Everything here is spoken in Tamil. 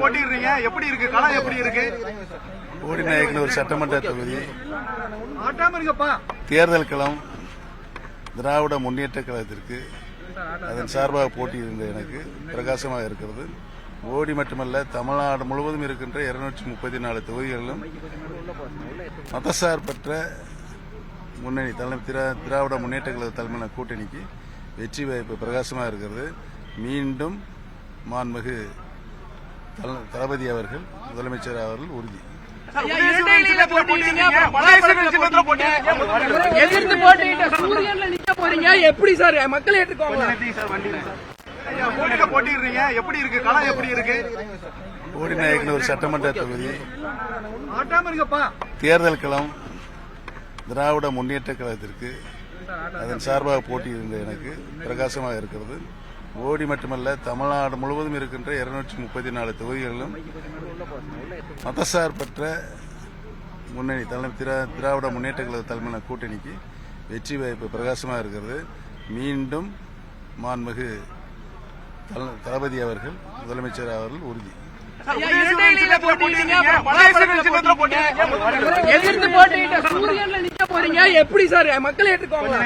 போட்டிடுறீங்க, எப்படி இருக்கு களம், எப்படி இருக்கு? போடிநாயக்கனூர் சட்டமன்ற தொகுதி தேர்தல் களம் திராவிட முன்னேற்ற கழகத்திற்கு அதன் சார்பாக போட்டியிருந்த எனக்கு பிரகாசமாக இருக்கிறது. போடி மட்டுமல்ல, தமிழ்நாடு முழுவதும் இருக்கின்ற 234 தொகுதிகளிலும் மதசார்பற்ற முன்னணி திராவிட முன்னேற்ற கழக தலைமையிலான கூட்டணிக்கு வெற்றி வாய்ப்பு பிரகாசமாக இருக்கிறது. மீண்டும் மாண்புமிகு தளபதி அவர்கள், முதலமைச்சர் அவர்கள் உறுதி. எதிர்த்து போட்டியிட்ட சூரியன்ல நிக்க போறீங்க, எப்படி சார் மக்கள் ஏற்றுக்கோங்க? போட்டிடுறீங்க, எப்படி இருக்கு களம், எப்படி இருக்கு? போடிநாயக்கனூர் சட்டமன்ற தொகுதி தேர்தல் களம் திராவிட முன்னேற்ற கழகத்திற்கு அதன் சார்பாக போட்டியிருந்த எனக்கு பிரகாசமாக இருக்கிறது. போடி மட்டுமல்ல, தமிழ்நாடு முழுவதும் இருக்கின்ற 234 தொகுதிகளிலும் மதசார்பற்ற முன்னணி திராவிட முன்னேற்ற கழக தலைமையிலான கூட்டணிக்கு வெற்றி வாய்ப்பு பிரகாசமாக இருக்கிறது. மீண்டும் மாண்புமிகு தளபதி அவர்கள், முதலமைச்சர் அவர்கள் உறுதி. எதிர்த்து போட்டியிட்ட சூரியன்ல நிக்க போறீங்க, எப்படி சார் மக்கள் ஏற்றுக்கோங்க?